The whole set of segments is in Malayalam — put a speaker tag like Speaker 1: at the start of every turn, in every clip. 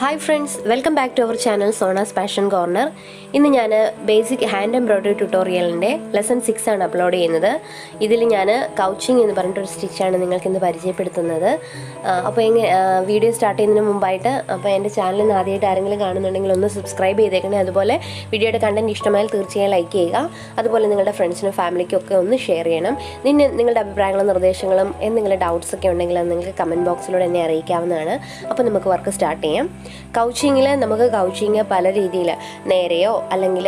Speaker 1: Hi friends, welcome back to our channel Sona's Passion Corner. ഇന്ന് ഞാൻ ബേസിക് ഹാൻഡ് എംബ്രോയ്ഡറി ട്യൂട്ടോറിയലിൻ്റെ ലെസൺ 6 ആണ് അപ്ലോഡ് ചെയ്യുന്നത്. ഇതിൽ ഞാൻ കൗച്ചിങ് എന്ന് പറഞ്ഞിട്ടൊരു സ്റ്റിച്ചാണ് നിങ്ങൾക്ക് ഇന്ന് പരിചയപ്പെടുത്തുന്നത്. അപ്പോൾ വീഡിയോ സ്റ്റാർട്ട് ചെയ്യുന്നതിന് മുമ്പായിട്ട് അപ്പോൾ എൻ്റെ ചാനൽ ഇന്ന് ആദ്യമായിട്ട് ആരെങ്കിലും കാണുന്നുണ്ടെങ്കിൽ ഒന്ന് സബ്സ്ക്രൈബ് ചെയ്തേക്കണേ. അതുപോലെ വീഡിയോയുടെ കണ്ടന്റ് ഇഷ്ടമായാൽ തീർച്ചയായും ലൈക്ക് ചെയ്യുക. അതുപോലെ നിങ്ങളുടെ ഫ്രണ്ട്സിനും ഫാമിലിക്കും ഒക്കെ ഒന്ന് ഷെയർ ചെയ്യണം. നിങ്ങളുടെ അഭിപ്രായങ്ങളും നിർദ്ദേശങ്ങളും എന്തെങ്കിലും ഡൗട്ട്സ് ഒക്കെ ഉണ്ടെങ്കിൽ അത് നിങ്ങൾക്ക് കമൻറ്റ് ബോക്സിലൂടെ എന്നെ അറിയിക്കാവുന്നതാണ്. അപ്പോൾ നമുക്ക് വർക്ക് സ്റ്റാർട്ട് ചെയ്യാം. കൗച്ചിങ്ങിൽ നമുക്ക് കൗച്ചിങ് പല രീതിയിൽ നേരെയോ അല്ലെങ്കിൽ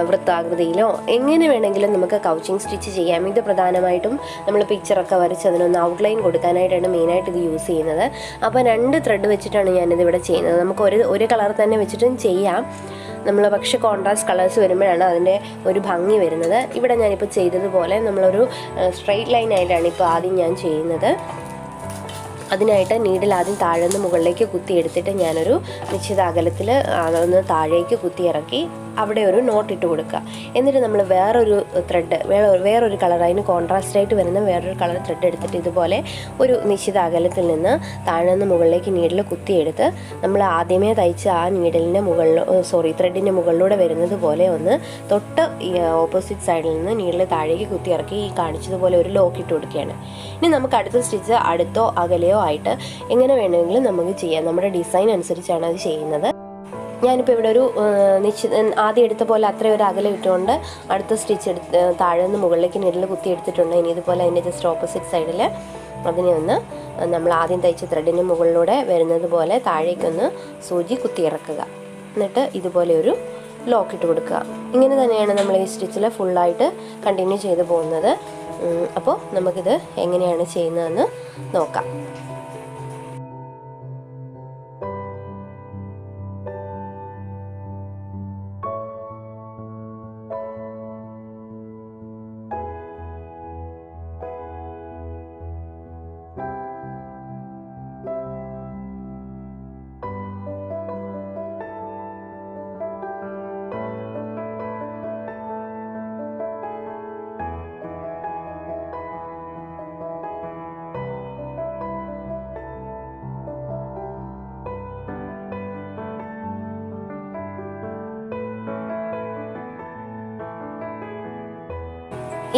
Speaker 1: വൃത്താകൃതിയിലോ എങ്ങനെ വേണമെങ്കിലും നമുക്ക് കൗച്ചിങ് സ്റ്റിച്ച് ചെയ്യാം. ഇത് പ്രധാനമായിട്ടും നമ്മൾ പിക്ചറൊക്കെ വരച്ച് അതിനൊന്ന് ഔട്ട്ലൈൻ കൊടുക്കാനായിട്ടാണ് മെയിനായിട്ട് ഇത് യൂസ് ചെയ്യുന്നത്. അപ്പോൾ 2 ത്രെഡ് വെച്ചിട്ടാണ് ഞാനിതിവിടെ ചെയ്യുന്നത്. നമുക്ക് ഒരു കളർ തന്നെ വെച്ചിട്ടും ചെയ്യാം. നമ്മൾ പക്ഷേ കോൺട്രാസ്റ്റ് കളേഴ്സ് വരുമ്പോഴാണ് അതിൻ്റെ ഒരു ഭംഗി വരുന്നത്. ഇവിടെ ഞാനിപ്പോൾ ചെയ്തതുപോലെ നമ്മളൊരു സ്ട്രെയിറ്റ് ലൈൻ ആയിട്ടാണ് ഇപ്പോൾ ആദ്യം ഞാൻ ചെയ്യുന്നത്. അതിനായിട്ട് നീഡിൽ ആദ്യം താഴെ നിന്ന് മുകളിലേക്ക് കുത്തിയെടുത്തിട്ട് ഞാനൊരു നിശ്ചിത അകലത്തിൽ അതൊന്ന് താഴേക്ക് കുത്തി ഇറക്കി അവിടെ ഒരു നോട്ട് ഇട്ട് കൊടുക്കുക. എന്നിട്ട് നമ്മൾ വേറൊരു ത്രെഡ് വേറൊരു കളർ അതിന് കോൺട്രാസ്റ്റായിട്ട് വരുന്ന വേറൊരു കളർ ത്രെഡ് എടുത്തിട്ട് ഇതുപോലെ ഒരു നിശ്ചിത അകലത്തിൽ നിന്ന് താഴെ നിന്ന് മുകളിലേക്ക് നീഡിൽ കുത്തിയെടുത്ത് നമ്മൾ ആദ്യമേ തയ്ച്ച ആ നീഡിലിൻ്റെ ത്രെഡിൻ്റെ മുകളിലൂടെ വരുന്നത് പോലെ ഒന്ന് തൊട്ട് ഓപ്പോസിറ്റ് സൈഡിൽ നിന്ന് നീഡിൽ താഴേക്ക് കുത്തി ഇറക്കി ഈ കാണിച്ചതുപോലെ ഒരു ലോക്ക് ഇട്ട് കൊടുക്കുകയാണ്. ഇനി നമുക്ക് അടുത്ത സ്റ്റിച്ച് അടുത്തോ അകലെയോ ആയിട്ട് എങ്ങനെ വേണമെങ്കിലും നമുക്ക് ചെയ്യാം. നമ്മുടെ ഡിസൈൻ അനുസരിച്ചാണ് അത് ചെയ്യുന്നത്. ഞാനിപ്പോൾ ഇവിടെ ഒരു ആദ്യം എടുത്ത പോലെ അത്രയും ഒരു അകലം ഇട്ടുകൊണ്ട് അടുത്ത സ്റ്റിച്ച് താഴെ നിന്ന് മുകളിലേക്ക് നീഡിൽ കുത്തി എടുത്തിട്ടുണ്ട്. ഇനി ഇതുപോലെ അതിൻ്റെ ജസ്റ്റ് ഓപ്പോസിറ്റ് സൈഡിൽ അതിനെ ഒന്ന് നമ്മൾ ആദ്യം തയ്ച്ച ത്രെഡിന് മുകളിലൂടെ വരുന്നത് പോലെ താഴേക്കൊന്ന് സൂചി കുത്തി ഇറക്കുക. എന്നിട്ട് ഇതുപോലെ ഒരു ലോക്ക് ഇട്ട് കൊടുക്കുക. ഇങ്ങനെ തന്നെയാണ് നമ്മൾ ഈ സ്റ്റിച്ചിൽ ഫുള്ളായിട്ട് കണ്ടിന്യൂ ചെയ്ത് പോകുന്നത്. അപ്പോൾ നമുക്കിത് എങ്ങനെയാണ് ചെയ്യുന്നതെന്ന് നോക്കാം.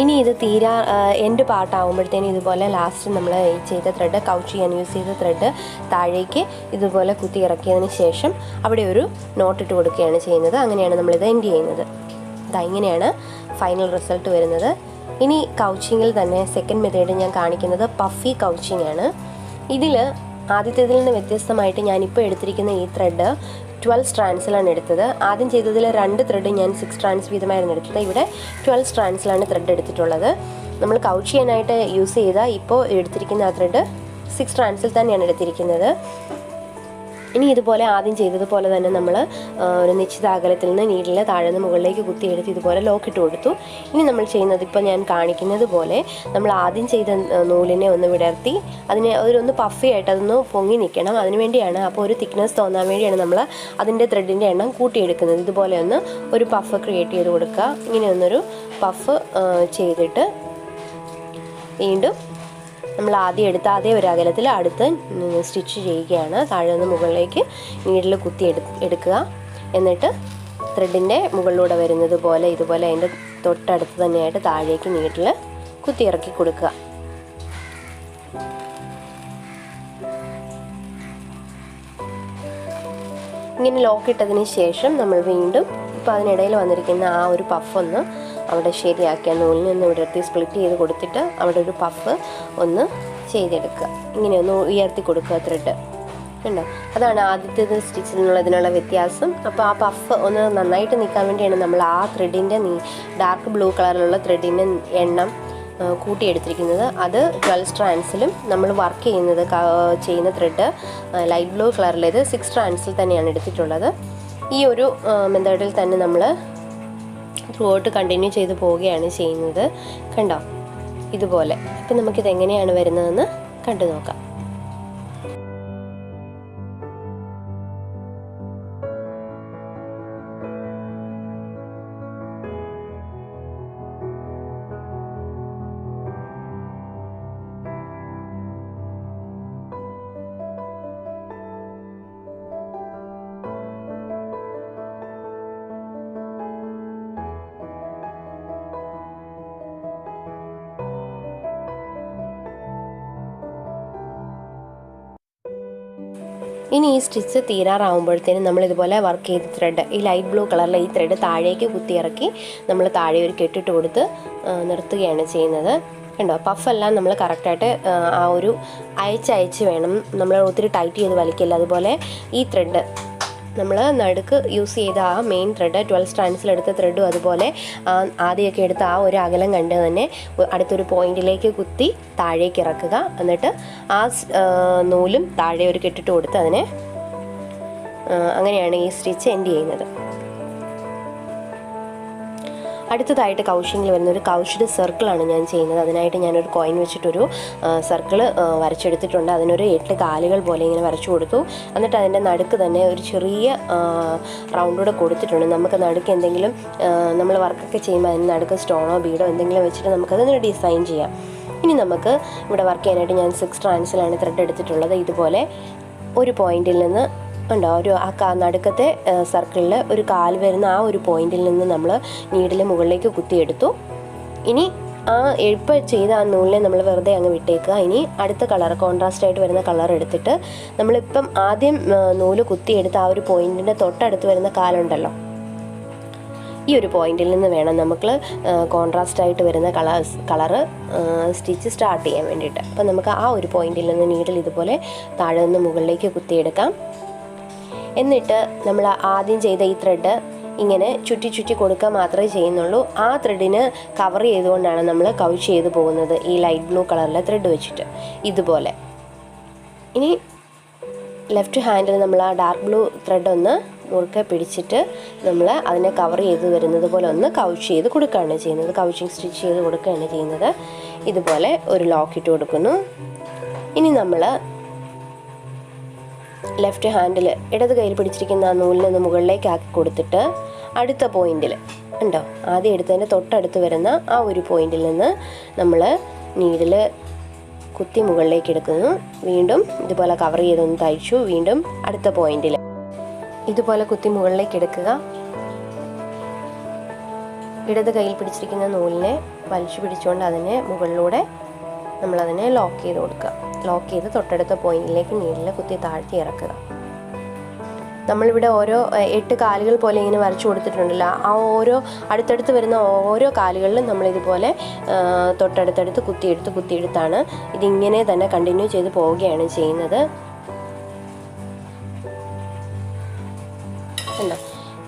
Speaker 1: ഇനി ഇത് എൻഡ് പാർട്ടാകുമ്പോഴത്തേനും ഇതുപോലെ ലാസ്റ്റ് നമ്മൾ ചെയ്ത ത്രെഡ് കൗച്ച് ചെയ്യാൻ യൂസ് ചെയ്ത ത്രെഡ് താഴേക്ക് ഇതുപോലെ കുത്തി ഇറക്കിയതിന് ശേഷം അവിടെ ഒരു നോട്ട് ഇട്ട് കൊടുക്കുകയാണ് ചെയ്യുന്നത്. അങ്ങനെയാണ് നമ്മളിത് എൻഡ് ചെയ്യുന്നത്. ഇങ്ങനെയാണ് ഫൈനൽ റിസൾട്ട് വരുന്നത്. ഇനി കൗച്ചിങ്ങിൽ തന്നെ സെക്കൻഡ് മെത്തേഡ് ഞാൻ കാണിക്കുന്നത് പഫി കൗച്ചിങ് ആണ്. ഇതിൽ ആദ്യത്തേതിൽ നിന്ന് വ്യത്യസ്തമായിട്ട് ഞാനിപ്പോൾ എടുത്തിരിക്കുന്ന ഈ ത്രെഡ് 12 സ്ട്രാൻഡ്സിലാണ് എടുത്തത്. ആദ്യം ചെയ്തതിൽ 2 ത്രെഡ് ഞാൻ 6 സ്ട്രാൻഡ്സ് വീതമായിരുന്നു എടുത്തത്. ഇവിടെ 12 സ്ട്രാൻഡ്സിലാണ് ത്രെഡ് എടുത്തിട്ടുള്ളത്. നമ്മൾ കൗച്ച് ചെയ്യാനായിട്ട് യൂസ് ചെയ്ത ഇപ്പോൾ എടുത്തിരിക്കുന്ന ആ ത്രെഡ് 6 സ്ട്രാൻഡ്സിൽ തന്നെയാണ് എടുത്തിരിക്കുന്നത്. ഇനി ഇതുപോലെ ആദ്യം ചെയ്തതുപോലെ തന്നെ നമ്മൾ ഒരു നിശ്ചിത അകലത്തിൽ നിന്ന് നീഡിൽ താഴെ നിന്ന് മുകളിലേക്ക് കുത്തിയെടുത്ത് ഇതുപോലെ ലോക്ക് ഇട്ട് കൊടുത്തു. ഇനി നമ്മൾ ചെയ്യുന്നത് ഇപ്പോൾ ഞാൻ കാണിക്കുന്നത് പോലെ നമ്മൾ ആദ്യം ചെയ്ത നൂലിനെ ഒന്ന് വിടർത്തി അതിനെ ഒന്ന് പഫി ആയിട്ട് അതൊന്ന് പൊങ്ങി നിൽക്കണം. അതിനുവേണ്ടിയാണ്. അപ്പോൾ ഒരു തിക്നെസ് തോന്നാൻ വേണ്ടിയാണ് നമ്മൾ അതിൻ്റെ ത്രെഡിൻ്റെ എണ്ണം കൂട്ടിയെടുക്കുന്നത്. ഇതുപോലെ ഒന്ന് ഒരു പഫ് ക്രിയേറ്റ് ചെയ്ത് കൊടുക്കുക. ഇങ്ങനെ ഒന്നൊരു പഫ് ചെയ്തിട്ട് വീണ്ടും നമ്മൾ ആദ്യം എടുത്ത അതേ ഒരു അകലത്തിൽ അടുത്ത് സ്റ്റിച്ച് ചെയ്യുകയാണ്. താഴെ നിന്ന് മുകളിലേക്ക് നീഡിൽ കുത്തി എടുക്കുക. എന്നിട്ട് ത്രെഡിൻ്റെ മുകളിലൂടെ വരുന്നത് പോലെ ഇതുപോലെ അതിൻ്റെ തൊട്ടടുത്ത് തന്നെയായിട്ട് താഴേക്ക് നീഡിൽ കുത്തി ഇറക്കി കൊടുക്കുക. ഇങ്ങനെ ലോക്ക് ഇട്ടതിന് ശേഷം നമ്മൾ വീണ്ടും ഇപ്പോൾ അതിനിടയിൽ വന്നിരിക്കുന്ന ആ ഒരു പഫൊന്ന് അവിടെ ശരിയാക്കിയ നൂലിൽ നിന്ന് വിടർത്തി സ്പ്ലിറ്റ് ചെയ്ത് കൊടുത്തിട്ട് അവിടെ ഒരു പഫ് ഒന്ന് ചെയ്തെടുക്കുക. ഇങ്ങനെ ഒന്ന് ഉയർത്തി കൊടുക്കുക ത്രെഡ്. ഉണ്ടോ? അതാണ് ആദ്യത്തേത് സ്റ്റിച്ചിൽ നിന്നുള്ളതിനുള്ള വ്യത്യാസം. അപ്പോൾ ആ പഫ് ഒന്ന് നന്നായിട്ട് നിൽക്കാൻ വേണ്ടിയാണ് നമ്മൾ ആ ത്രെഡിൻ്റെ ഡാർക്ക് ബ്ലൂ കളറിലുള്ള ത്രെഡിൻ്റെ എണ്ണം കൂട്ടിയെടുത്തിരിക്കുന്നത്. അത് 12 സ്ട്രാൻഡ്സിലും നമ്മൾ വർക്ക് ചെയ്യുന്ന ത്രെഡ് ലൈറ്റ് ബ്ലൂ കളറിലേത് 6 സ്ട്രാൻഡ്സിൽ തന്നെയാണ് എടുത്തിട്ടുള്ളത്. ഈ ഒരു മെത്തേഡിൽ തന്നെ നമ്മൾ ത്രൂ ഔട്ട് കണ്ടിന്യൂ ചെയ്ത് പോവുകയാണ് ചെയ്യുന്നത്. കണ്ടോ? ഇതുപോലെ. ഇപ്പം നമുക്കിത് എങ്ങനെയാണ് വരുന്നതെന്ന് കണ്ടു നോക്കാം. ഇനി ഈ സ്റ്റിച്ച് തീരാറാവുമ്പോഴത്തേനും നമ്മളിതുപോലെ വർക്ക് ചെയ്ത ത്രെഡ്, ഈ ലൈറ്റ് ബ്ലൂ കളറിലെ ഈ ത്രെഡ് താഴേക്ക് കുത്തിയിറക്കി നമ്മൾ താഴെ ഒരു കെട്ടിട്ട് കൊടുത്ത് നിർത്തുകയാണ് ചെയ്യുന്നത്. കണ്ടോ, പഫെല്ലാം നമ്മൾ കറക്റ്റായിട്ട് ആ ഒരു അയച്ചയച്ച് വേണം, നമ്മൾ ഒത്തിരി ടൈറ്റ് ചെയ്ത് വലിക്കില്ല. അതുപോലെ ഈ ത്രെഡ് നമ്മൾ നടുക്ക് യൂസ് ചെയ്ത ആ മെയിൻ ത്രെഡ് 12 സ്ട്രാൻഡ്സിലെടുത്ത ത്രെഡും അതുപോലെ ആദ്യമൊക്കെ എടുത്ത ആ ഒരു അകലം കണ്ട് തന്നെ അടുത്തൊരു പോയിന്റിലേക്ക് കുത്തി താഴേക്ക് ഇറക്കുക. എന്നിട്ട് ആ നൂലും താഴെ ഒരു കെട്ടിട്ട് കൊടുത്ത് അതിനെ അങ്ങനെയാണ് ഈ സ്റ്റിച്ച് എൻഡ് ചെയ്യുന്നത്. അടുത്തതായിട്ട് കൗച്ചിങ്ങിൽ വരുന്ന ഒരു കൗച്ച്ഡ് സർക്കിളാണ് ഞാൻ ചെയ്യുന്നത്. അതിനായിട്ട് ഞാനൊരു കോയിൻ വെച്ചിട്ടൊരു സർക്കിള് വരച്ചെടുത്തിട്ടുണ്ട്. അതിനൊരു 8 കാലുകൾ പോലെ ഇങ്ങനെ വരച്ചു കൊടുത്തു. എന്നിട്ട് അതിൻ്റെ നടുക്ക് തന്നെ ഒരു ചെറിയ റൗണ്ടൂടെ കൊടുത്തിട്ടുണ്ട്. നമുക്ക് നടുക്ക് എന്തെങ്കിലും നമ്മൾ വർക്കൊക്കെ ചെയ്യുമ്പോൾ അതിന് നടുക്ക് സ്റ്റോണോ ബീഡോ എന്തെങ്കിലും വെച്ചിട്ട് നമുക്കതിന് ഡിസൈൻ ചെയ്യാം. ഇനി നമുക്ക് ഇവിടെ വർക്ക് ചെയ്യാനായിട്ട് ഞാൻ 6 സ്ട്രാൻഡ്സിലാണ് ത്രെഡ് എടുത്തിട്ടുള്ളത്. ഇതുപോലെ ഒരു പോയിന്റിൽ നിന്ന് ഉണ്ടോ, ഒരു ആ നടുക്കത്തെ സർക്കിളിൽ ഒരു കാല് വരുന്ന ആ ഒരു പോയിന്റിൽ നിന്ന് നമ്മൾ നീഡിൽ മുകളിലേക്ക് കുത്തിയെടുത്തു. ഇനി ആ ഇപ്പോൾ ചെയ്ത ആ നൂലിനെ നമ്മൾ വെറുതെ അങ്ങ് വിട്ടേക്കുക. ഇനി അടുത്ത കളർ, കോൺട്രാസ്റ്റ് ആയിട്ട് വരുന്ന കളർ എടുത്തിട്ട് നമ്മളിപ്പം ആദ്യം നൂല് കുത്തിയെടുത്ത് ആ ഒരു പോയിന്റിൻ്റെ തൊട്ടടുത്ത് വരുന്ന കാലുണ്ടല്ലോ, ഈ ഒരു പോയിന്റിൽ നിന്ന് വേണം നമുക്ക് കോൺട്രാസ്റ്റ് ആയിട്ട് വരുന്ന കളറ് സ്റ്റിച്ച് സ്റ്റാർട്ട് ചെയ്യാൻ വേണ്ടിയിട്ട്. അപ്പം നമുക്ക് ആ ഒരു പോയിന്റിൽ നിന്ന് നീഡിൽ ഇതുപോലെ താഴെ നിന്ന് മുകളിലേക്ക് കുത്തിയെടുക്കാം. എന്നിട്ട് നമ്മൾ ആദ്യം ചെയ്ത ഈ ത്രെഡ് ഇങ്ങനെ ചുറ്റി ചുറ്റി കൊടുക്കുക മാത്രമേ ചെയ്യുന്നുള്ളൂ. ആ ത്രെഡിന് കവർ ചെയ്തുകൊണ്ടാണ് നമ്മൾ കൗച്ച് ചെയ്ത് പോകുന്നത്, ഈ ലൈറ്റ് ബ്ലൂ കളറിലെ ത്രെഡ് വെച്ചിട്ട് ഇതുപോലെ. ഇനി ലെഫ്റ്റ് ഹാൻഡിൽ നമ്മൾ ആ ഡാർക്ക് ബ്ലൂ ത്രെഡ് ഒന്ന് മുറുക്കെ പിടിച്ചിട്ട് നമ്മൾ അതിനെ കവർ ചെയ്ത് വരുന്നത് പോലെ ഒന്ന് കൗച്ച് ചെയ്ത് കൊടുക്കുകയാണ് ചെയ്യുന്നത്, കൗച്ചിങ് സ്റ്റിച്ച് ചെയ്ത് കൊടുക്കുകയാണ് ചെയ്യുന്നത്. ഇതുപോലെ ഒരു ലോക്ക് ഇട്ട് കൊടുക്കുന്നു. ഇനി നമ്മൾ ലെഫ്റ്റ് ഹാൻഡിൽ ഇടത് കയ്യിൽ പിടിച്ചിരിക്കുന്ന ആ നൂലിനൊന്ന് മുകളിലേക്ക് ആക്കി കൊടുത്തിട്ട് അടുത്ത പോയിന്റിൽ ഉണ്ടോ, ആദ്യം എടുത്തതിൻ്റെ തൊട്ടടുത്ത് വരുന്ന ആ ഒരു പോയിന്റിൽ നിന്ന് നമ്മൾ നീഡിൽ കുത്തി മുകളിലേക്ക് എടുക്കുന്നു. വീണ്ടും ഇതുപോലെ കവർ ചെയ്തൊന്ന് തയ്ച്ചു. വീണ്ടും അടുത്ത പോയിന്റിൽ ഇതുപോലെ കുത്തി മുകളിലേക്ക് എടുക്കുക. ഇടത് കയ്യിൽ പിടിച്ചിരിക്കുന്ന നൂലിനെ വലിച്ചു പിടിച്ചുകൊണ്ട് അതിനെ മുകളിലൂടെ നമ്മളതിനെ ലോക്ക് ചെയ്ത് കൊടുക്കുക. ലോക്ക് ചെയ്ത് തൊട്ടടുത്ത പോയിന്റിലേക്ക് നീഡിൽ കുത്തി താഴ്ത്തി ഇറക്കുക. നമ്മളിവിടെ ഓരോ 8 കാലുകൾ പോലെ ഇങ്ങനെ വരച്ചു കൊടുത്തിട്ടുണ്ടല്ലോ, ആ ഓരോ അടുത്തടുത്ത് വരുന്ന ഓരോ കാലുകളിലും നമ്മളിതുപോലെ തൊട്ടടുത്തടുത്ത് കുത്തിയെടുത്താണ് ഇതിങ്ങനെ തന്നെ കണ്ടിന്യൂ ചെയ്ത് പോവുകയാണ് ചെയ്യുന്നത്. കണ്ടോ,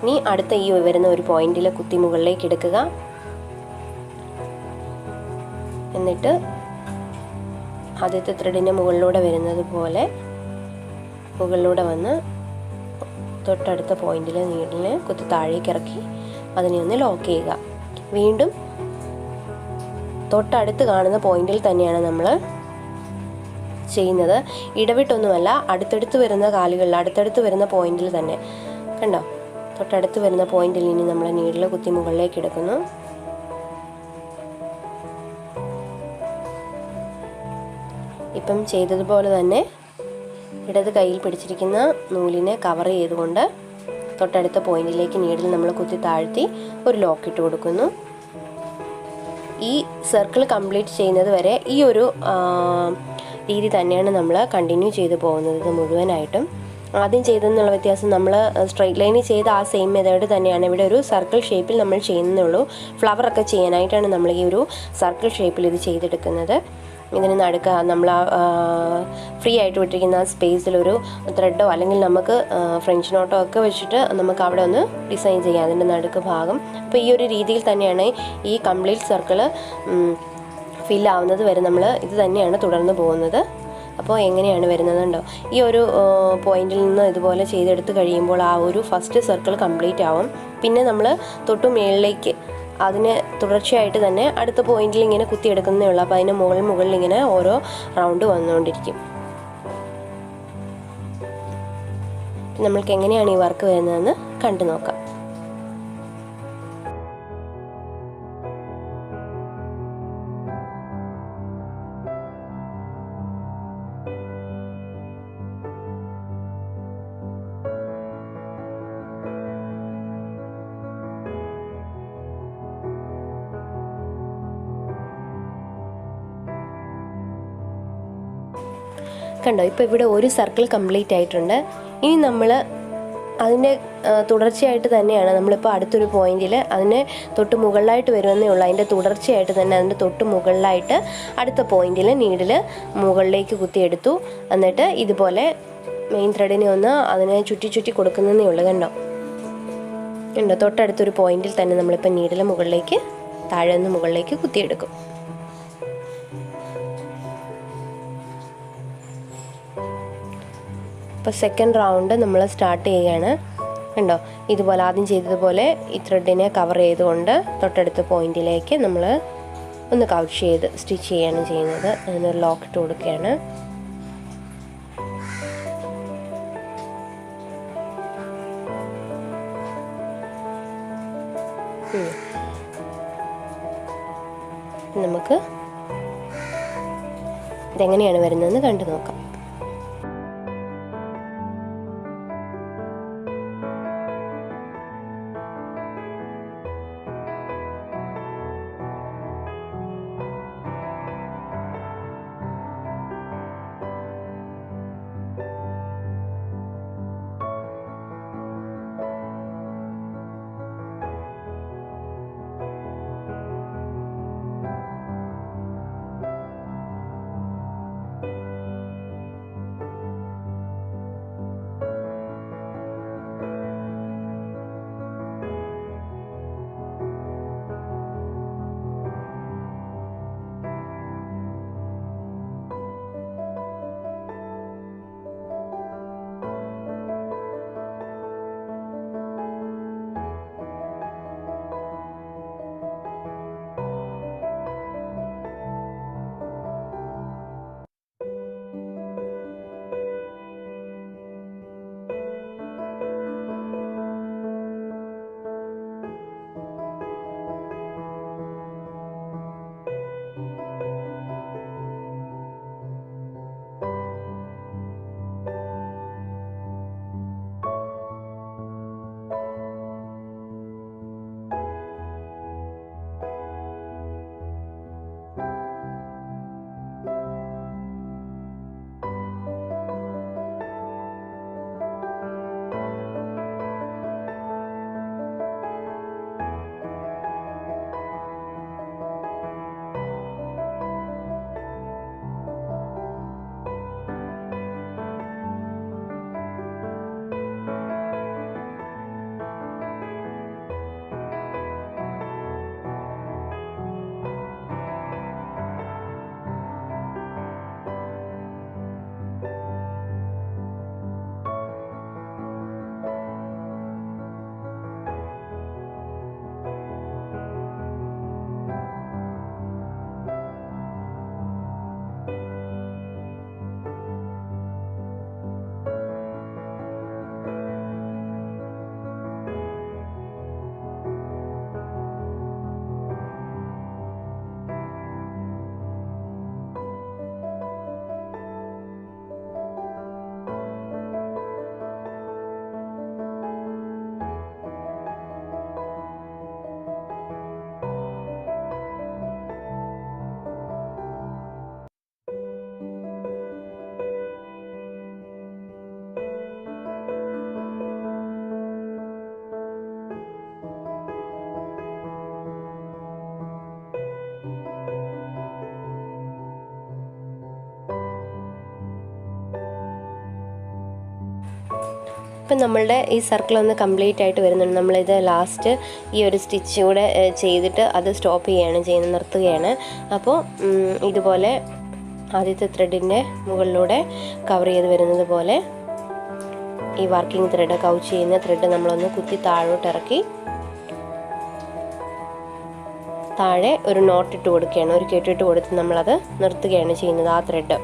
Speaker 1: ഇനി അടുത്ത ഈ വരുന്ന ഒരു പോയിന്റിൽ കുത്തി മുകളിലേക്ക് എടുക്കുക. എന്നിട്ട് ആദ്യത്തെ ത്രെഡിൻ്റെ മുകളിലൂടെ വരുന്നത് പോലെ മുകളിലൂടെ വന്ന് തൊട്ടടുത്ത പോയിന്റിൽ നീഡിനെ കുത്തി താഴേക്ക് ഇറക്കി അതിനെ ഒന്ന് ലോക്ക് ചെയ്യുക. വീണ്ടും തൊട്ടടുത്ത് കാണുന്ന പോയിന്റിൽ തന്നെയാണ് നമ്മൾ ചെയ്യുന്നത്, ഇടവിട്ടൊന്നുമല്ല. അടുത്തടുത്ത് വരുന്ന കാലുകളിൽ അടുത്തടുത്ത് വരുന്ന പോയിന്റിൽ തന്നെ കണ്ടോ, തൊട്ടടുത്ത് വരുന്ന പോയിന്റിൽ ഇനി നമ്മൾ നീഡിൽ കുത്തി മുകളിലേക്ക് എടുക്കുന്നു. ഇപ്പം ചെയ്തതുപോലെ തന്നെ ഇടത് കയ്യിൽ പിടിച്ചിരിക്കുന്ന നൂലിനെ കവർ ചെയ്തുകൊണ്ട് തൊട്ടടുത്ത പോയിന്റിലേക്ക് നീഡിൽ നമ്മൾ കുത്തി താഴ്ത്തി ഒരു ലോക്ക് ഇട്ട് കൊടുക്കുന്നു. ഈ സർക്കിൾ കംപ്ലീറ്റ് ചെയ്യുന്നത് വരെ ഈ ഒരു രീതി തന്നെയാണ് നമ്മൾ കണ്ടിന്യൂ ചെയ്ത് പോകുന്നത്. ഇത് മുഴുവനായിട്ടും ആദ്യം ചെയ്തെന്നുള്ള വ്യത്യാസം, നമ്മൾ സ്ട്രെയിറ്റ് ലൈനിൽ ചെയ്ത ആ സെയിം മെത്തേഡ് തന്നെയാണ് ഇവിടെ ഒരു സർക്കിൾ ഷേപ്പിൽ നമ്മൾ ചെയ്യുന്നുള്ളൂ. ഫ്ലവറൊക്കെ ചെയ്യാനായിട്ടാണ് നമ്മൾ ഈ ഒരു സർക്കിൾ ഷേപ്പിൽ ഇത് ചെയ്തെടുക്കുന്നത്. ഇതിന് നടുക്ക് നമ്മൾ ഫ്രീ ആയിട്ട് വിട്ടിരിക്കുന്ന സ്പേസിലൊരു ത്രെഡോ അല്ലെങ്കിൽ നമുക്ക് ഫ്രഞ്ച് നോട്ടോ ഒക്കെ വെച്ചിട്ട് നമുക്ക് അവിടെ ഒന്ന് ഡിസൈൻ ചെയ്യാം അതിൻ്റെ നടുക്ക് ഭാഗം. അപ്പോൾ ഈ ഒരു രീതിയിൽ തന്നെയാണ് ഈ കംപ്ലീറ്റ് സർക്കിൾ ഫില്ലാവുന്നത് വരെ നമ്മൾ ഇത് തന്നെയാണ് തുടർന്ന് പോകുന്നത്. അപ്പോൾ എങ്ങനെയാണ് വരുന്നതുണ്ടോ, ഈ ഒരു പോയിന്റിൽ നിന്ന് ഇതുപോലെ ചെയ്തെടുത്ത് കഴിയുമ്പോൾ ആ ഒരു ഫസ്റ്റ് സർക്കിൾ കംപ്ലീറ്റ് ആവും. പിന്നെ നമ്മൾ തൊട്ടു മുകളിലേക്ക് അതിന് തുടർച്ചയായിട്ട് തന്നെ അടുത്ത പോയിന്റിൽ ഇങ്ങനെ കുത്തിയെടുക്കുന്നേ ഉള്ളൂ. അപ്പോൾ അതിന് മുകളിൽ ഇങ്ങനെ ഓരോ റൗണ്ട് വന്നുകൊണ്ടിരിക്കും. നമ്മൾക്ക് എങ്ങനെയാണ് ഈ വർക്ക് വരുന്നതെന്ന് കണ്ടു നോക്കാം. കണ്ടോ, ഇപ്പോൾ ഇവിടെ ഒരു സർക്കിൾ കംപ്ലീറ്റ് ആയിട്ടുണ്ട്. ഇനി നമ്മൾ അതിൻ്റെ തുടർച്ചയായിട്ട് തന്നെയാണ് നമ്മളിപ്പോൾ അടുത്തൊരു പോയിന്റിൽ അതിന് തൊട്ട് മുകളിലായിട്ട് വരുമെന്നേ ഉള്ളൂ. അതിൻ്റെ തുടർച്ചയായിട്ട് തന്നെ അതിൻ്റെ തൊട്ട് മുകളിലായിട്ട് അടുത്ത പോയിന്റിൽ നീഡിൽ മുകളിലേക്ക് കുത്തിയെടുത്തു. എന്നിട്ട് ഇതുപോലെ മെയിൻ ത്രെഡിനെ ഒന്ന് അതിനെ ചുറ്റി കൊടുക്കുന്നതേ ഉള്ളൂ. കണ്ടോ, തൊട്ടടുത്തൊരു പോയിന്റിൽ തന്നെ നമ്മളിപ്പോൾ നീഡിൽ മുകളിലേക്ക് താഴെ നിന്ന് മുകളിലേക്ക് കുത്തിയെടുക്കും. ഇപ്പോൾ സെക്കൻഡ് റൗണ്ട് നമ്മൾ സ്റ്റാർട്ട് ചെയ്യുകയാണ്. കണ്ടോ, ഇതുപോലെ ആദ്യം ചെയ്തതുപോലെ ഈ ത്രെഡിനെ കവർ ചെയ്തുകൊണ്ട് തൊട്ടടുത്ത പോയിന്റിലേക്ക് നമ്മൾ ഒന്ന് കൗച്ച് ചെയ്ത് സ്റ്റിച്ച് ചെയ്യാണ് ചെയ്യുന്നത്. അതിനൊരു ലോക്ക് ഇട്ട് കൊടുക്കുകയാണ്. നമുക്ക് ഇതെങ്ങനെയാണ് വരുന്നതെന്ന് കണ്ടു നോക്കാം. ഇപ്പം നമ്മളുടെ ഈ സർക്കിൾ ഒന്ന് കംപ്ലീറ്റ് ആയിട്ട് വരുന്നുണ്ട്. നമ്മളിത് ലാസ്റ്റ് ഈ ഒരു സ്റ്റിച്ച് കൂടെ ചെയ്തിട്ട് അത് സ്റ്റോപ്പ് ചെയ്യുകയാണ് ചെയ്യുന്നത്, നിർത്തുകയാണ്. അപ്പോൾ ഇതുപോലെ ആദ്യത്തെ ത്രെഡിൻ്റെ മുകളിലൂടെ കവർ ചെയ്ത് വരുന്നത് പോലെ ഈ വർക്കിംഗ് ത്രെഡ്, കൗച്ച് ചെയ്യുന്ന ത്രെഡ് നമ്മളൊന്ന് കുത്തി താഴോട്ട് ഇറക്കി താഴെ ഒരു നോട്ട് ഇട്ട് കൊടുക്കുകയാണ്, ഒരു കെട്ടിട്ട് കൊടുത്ത് നമ്മളത് നിർത്തുകയാണ് ചെയ്യുന്നത് ആ ത്രെഡ്.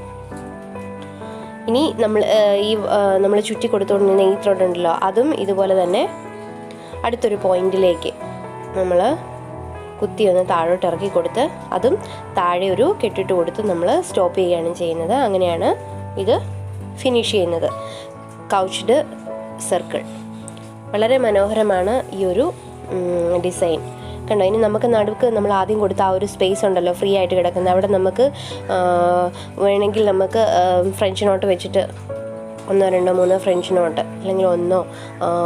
Speaker 1: ഇനി നമ്മൾ ചുറ്റി കൊടുത്തുകൊണ്ടിരുന്ന ഈ ത്രെഡ് ഉണ്ടല്ലോ, അതും ഇതുപോലെ തന്നെ അടുത്തൊരു പോയിന്റിലേക്ക് നമ്മൾ കുത്തി ഒന്ന് താഴോട്ട് ഇറക്കി കൊടുത്ത് അതും താഴെ ഒരു കെട്ടിട്ട് കൊടുത്ത് നമ്മൾ സ്റ്റോപ്പ് ചെയ്യുകയാണ് ചെയ്യുന്നത്. അങ്ങനെയാണ് ഇത് ഫിനിഷ് ചെയ്യുന്നത്. കൗച്ച്ഡ് സർക്കിൾ വളരെ മനോഹരമാണ് ഈ ഒരു ഡിസൈൻ. കണ്ടോ. ഇനി നമുക്ക് നടുക്ക് നമ്മൾ ആദ്യം കൊടുത്ത ആ ഒരു സ്പേസ് ഉണ്ടല്ലോ ഫ്രീ ആയിട്ട് കിടക്കുന്നത്, അവിടെ നമുക്ക് വേണമെങ്കിൽ നമുക്ക് ഫ്രഞ്ച് നോട്ട് വെച്ചിട്ട് 1 2 3 ഫ്രഞ്ച് നോട്ട്, അല്ലെങ്കിൽ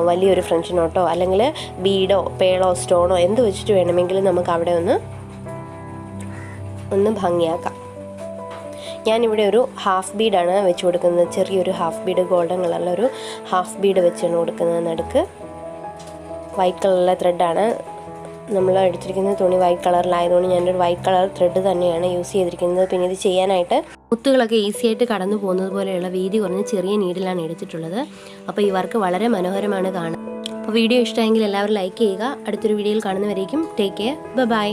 Speaker 1: വലിയൊരു ഫ്രഞ്ച് നോട്ടോ അല്ലെങ്കിൽ ബീഡോ പേളോ സ്റ്റോണോ എന്ത് വെച്ചിട്ട് വേണമെങ്കിലും നമുക്ക് അവിടെ ഒന്ന് ഭംഗിയാക്കാം. ഞാനിവിടെ ഒരു ഹാഫ് ബീഡാണ് വെച്ച് കൊടുക്കുന്നത്, ചെറിയൊരു ഹാഫ് ബീഡ്, ഗോൾഡൻ കളറിലൊരു ഹാഫ് ബീഡ് വെച്ചാണ് കൊടുക്കുന്നത് നടുക്ക്. വൈറ്റ് കളറിലെ ത്രെഡാണ് നമ്മൾ എടുത്തിരിക്കുന്ന തുണി, വൈറ്റ് കളറിലായതുകൊണ്ട് ഞാനൊരു വൈറ്റ് കളർ ത്രെഡ് തന്നെയാണ് യൂസ് ചെയ്തിരിക്കുന്നത്. പിന്നെ ഇത് ചെയ്യാനായിട്ട് മുത്തുകളൊക്കെ ഈസി ആയിട്ട് കടന്നു പോകുന്നത് പോലെയുള്ള വീതി കുറഞ്ഞ ചെറിയ നീഡിലാണ് എടുത്തിട്ടുള്ളത്. അപ്പോൾ ഈ വർക്ക് വളരെ മനോഹരമാണ് കാണാൻ. അപ്പോൾ വീഡിയോ ഇഷ്ടമെങ്കിൽ എല്ലാവരും ലൈക്ക് ചെയ്യുക. അടുത്തൊരു വീഡിയോയിൽ കാണുന്നവരേക്കും ടേക്ക് കെയർ, ബൈ.